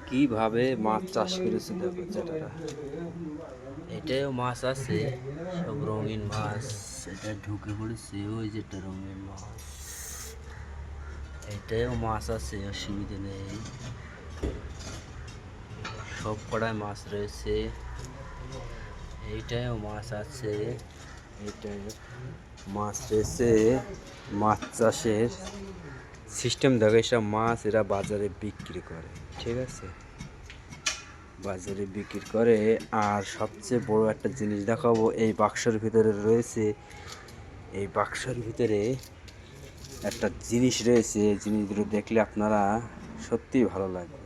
কিভাবে মাছ চাষ করেছে দেখো যেটা, এটাও মাছ আছে, সব রঙিন মাছ। এটা ঢুকে পড়েছে, ওই যেটা রঙিন মাছ, এটাও মাছ আছে, অসুবিধা নেই। সব কড়ায় মাছ রয়েছে, এইটাও মাছ আছে, এইটাও মাছ রয়েছে। মাছ চাষের সিস্টেম দেখো, এসব মাছ এরা বাজারে বিক্রি করে, ঠিক আছে, বাজারে বিক্রি করে। আর সবচেয়ে বড় একটা জিনিস দেখাবো, এই বাক্সের ভিতরে রয়েছে, এই বাক্সের ভিতরে একটা জিনিস রয়েছে, এই জিনিসগুলো দেখলে আপনারা সত্যিই ভালো লাগবে।